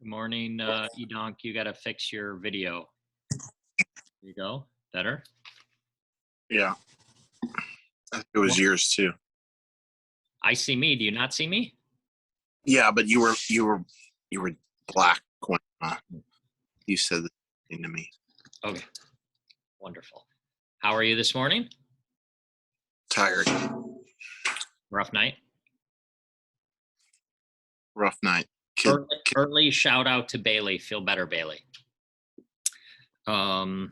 Good morning, Edonk. You got to fix your video. There you go. Better? Yeah. It was yours too. I see me. Do you not see me? Yeah, but you were black when you said the thing to me. Okay. Wonderful. How are you this morning? Tired. Rough night? Rough night. Early shout out to Bailey. Feel better, Bailey. You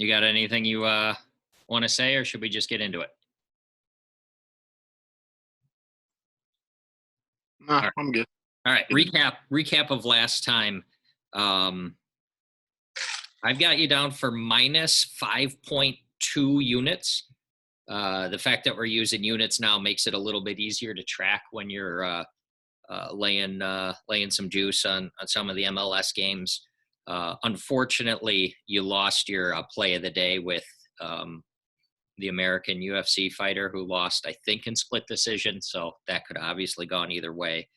got anything you want to say, or should we just get into it? No, right. I'm good. All right. Recap of last time. I've got you down for minus 5.2 units. The fact that we're using units now makes it a little bit easier to track when you're laying some juice on some of the MLS games. Unfortunately, you lost your play of the day with the American UFC fighter who lost, I think, in split decision. So that could obviously gone either way.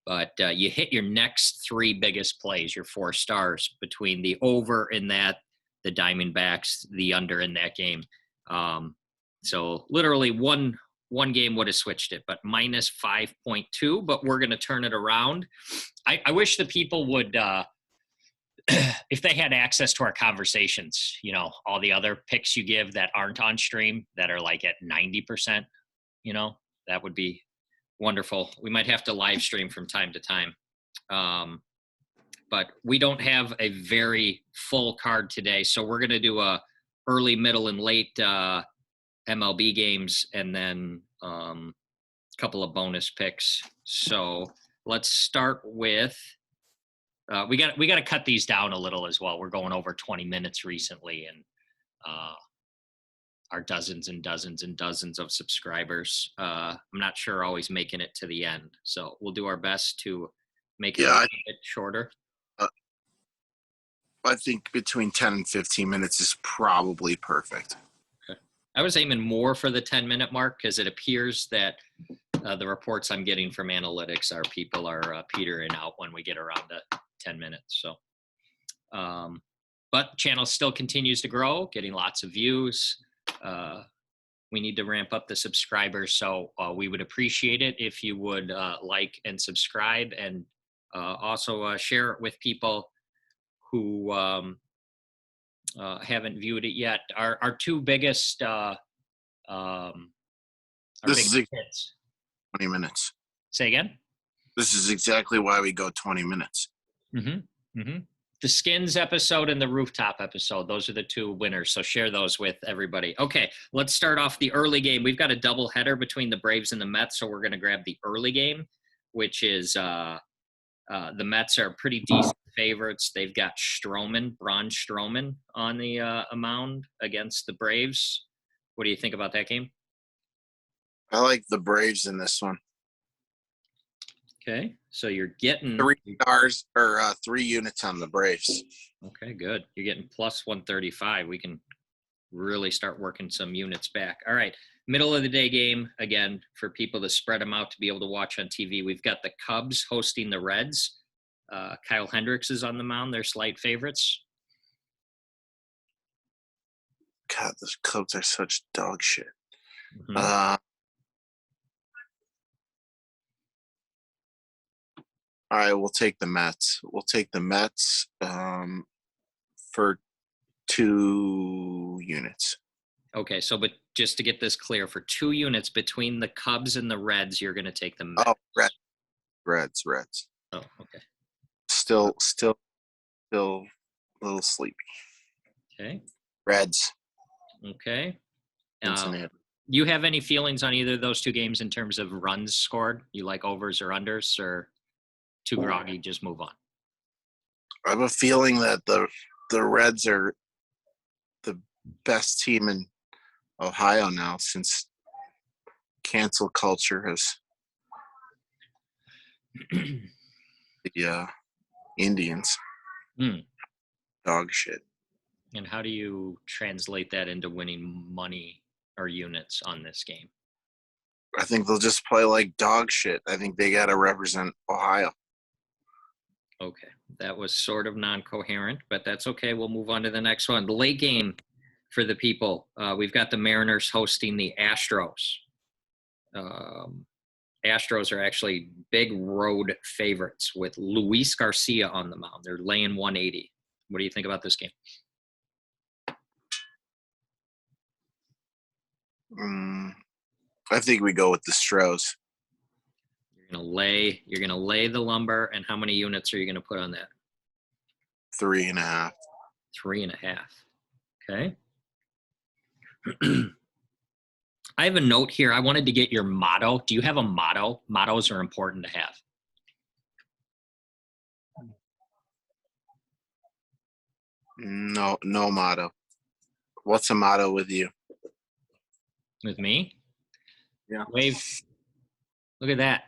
But you hit your next three biggest plays, your 4 stars, between the over in that, the Diamondbacks, the under in that game. So literally one game would have switched it, but minus 5.2. But we're going to turn it around. I wish the people would, if they had access to our conversations, all the other picks you give that aren't on stream that are like at 90%, that would be wonderful. We might have to live stream from time to time. But we don't have a very full card today. So we're going to do a early, middle, and late MLB games, and then a couple of bonus picks. So let's start with, we got to cut these down a little as well. We're going over 20 minutes recently, and our dozens and dozens and dozens of subscribers. I'm not sure always making it to the end. So we'll do our best to make it a little bit shorter. I think between 10 and 15 minutes is probably perfect. Okay. I was aiming more for the 10-minute mark because it appears that the reports I'm getting from analytics are people are petering out when we get around to 10 minutes. So, but channel still continues to grow, getting lots of views. We need to ramp up the subscribers, so we would appreciate it if you would like and subscribe, and also share it with people who haven't viewed it yet. Our two biggest this is hits. 20 minutes. Say again? This is exactly why we go 20 minutes. Mm-hmm. Mm-hmm. The Skins episode and the Rooftop episode, those are the two winners. So share those with everybody. Okay, let's start off the early game. We've got a doubleheader between the Braves and the Mets, so we're going to grab the early game, which is the Mets are pretty decent favorites. They've got Braun Strowman on the mound against the Braves. What do you think about that game? I like the Braves in this one. Okay, so you're getting 3 stars or 3 units on the Braves. Okay, good. You're getting plus 135. We can really start working some units back. All right, middle of the day game, again, for people to spread them out to be able to watch on TV. We've got the Cubs hosting the Reds. Kyle Hendricks is on the mound. They're slight favorites. God, those Cubs are such dog shit. Mm-hmm. All right, we'll take the Mets. We'll take the Mets for 2 units. Okay, so but just to get this clear, for 2 units between the Cubs and the Reds, you're going to take the Mets. Oh, Reds. Oh, okay. Still a little sleepy. Okay. Reds. Okay. Cincinnati. Do you have any feelings on either of those 2 games in terms of runs scored? You like overs or unders, or too groggy, just move on? I have a feeling that the Reds are the best team in Ohio now, since cancel culture has the Indians. Dog shit. And how do you translate that into winning money or units on this game? I think they'll just play like dog shit. I think they got to represent Ohio. Okay, that was sort of non-coherent, but that's okay. We'll move on to the next one. The late game for the people. We've got the Mariners hosting the Astros. Astros are actually big road favorites with Luis Garcia on the mound. They're laying 180. What do you think about this game? I think we go with the Stros. You're gonna lay the lumber, and how many units are you gonna put on that? 3.5. 3.5. Okay. I have a note here. I wanted to get your motto. Do you have a motto? Mottos are important to have. No motto. What's a motto with you? With me? Yeah. Wave. Look at that.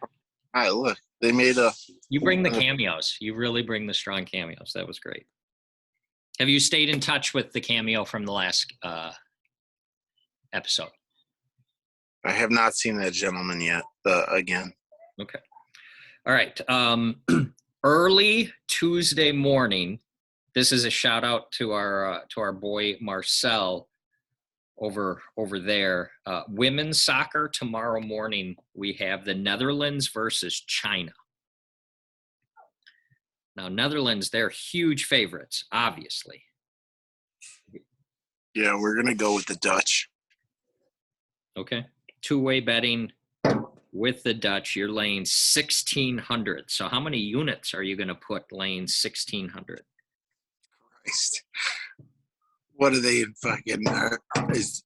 All right, look. They made a... You bring the cameos. You really bring the strong cameos. That was great. Have you stayed in touch with the cameo from the last episode? I have not seen that gentleman yet, again. Okay. All right. Early Tuesday morning, this is a shout out to our boy Marcel over there. Women's soccer tomorrow morning. We have the Netherlands versus China. Now, Netherlands, they're huge favorites, obviously. Yeah, we're gonna go with the Dutch. Okay. Two-way betting with the Dutch. You're laying 1,600. So how many units are you going to put laying 1,600? Christ. What are they in fucking? Is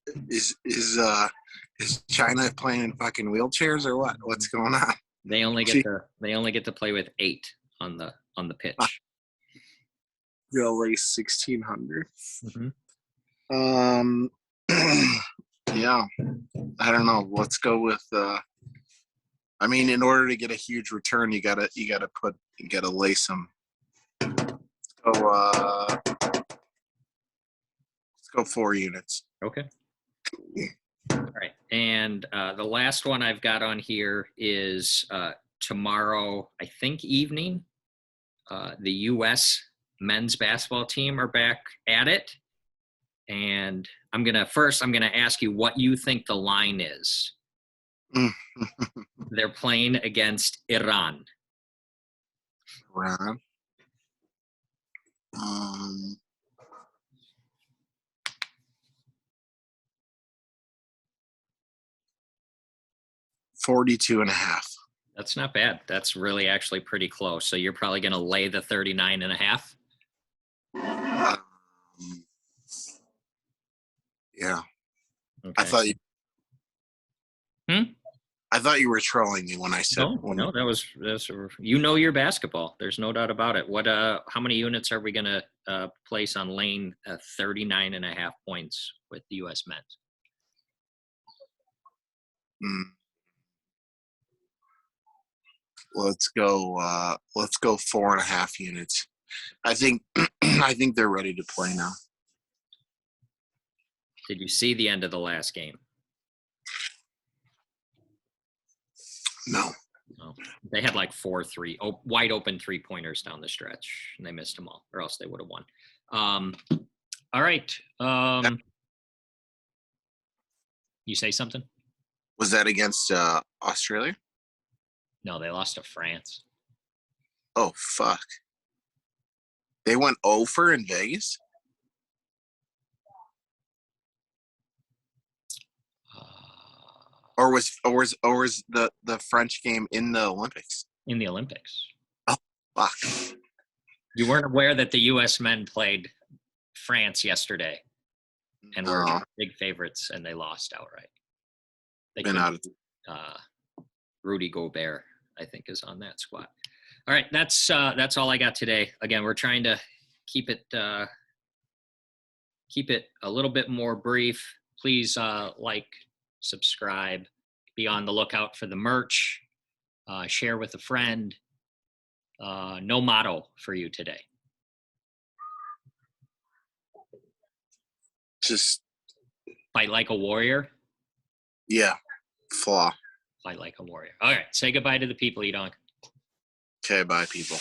China playing in fucking wheelchairs or what? What's going on? They only get to play with 8 on the pitch. They'll lay 1,600. Mm-hmm. Yeah, I don't know. Let's go with. I mean, in order to get a huge return, you gotta lay some. Let's go 4 units. Okay. All right, and the last one I've got on here is tomorrow, I think evening. The U.S. men's basketball team are back at it. And I'm going to ask you what you think the line is. They're playing against Iran. Iran. 42.5. That's not bad. That's really actually pretty close. So you're probably going to lay the 39.5. Yeah. Okay. I thought you were trolling me when I said. No, that's your basketball. There's no doubt about it. What? How many units are we going to place on laying 39.5 points with the U.S. men's? Let's go 4.5 units. I think they're ready to play now. Did you see the end of the last game? No. They had like 4 wide open 3-pointers down the stretch, and they missed them all, or else they would have won. All right. You say something? Was that against Australia? No, they lost to France. Oh, fuck. They went over in Vegas? Or was the French game in the Olympics? In the Olympics. Oh, fuck. You weren't aware that the U.S. men played France yesterday and were big favorites, and they lost outright. Rudy Gobert, I think, is on that squad. All right, that's all I got today. Again, we're trying to keep it a little bit more brief. Please like, subscribe, be on the lookout for the merch, share with a friend. No motto for you today. Just fight like a warrior. Yeah, flaw. Fight like a warrior. All right, say goodbye to the people, Edonk. Okay, bye, people.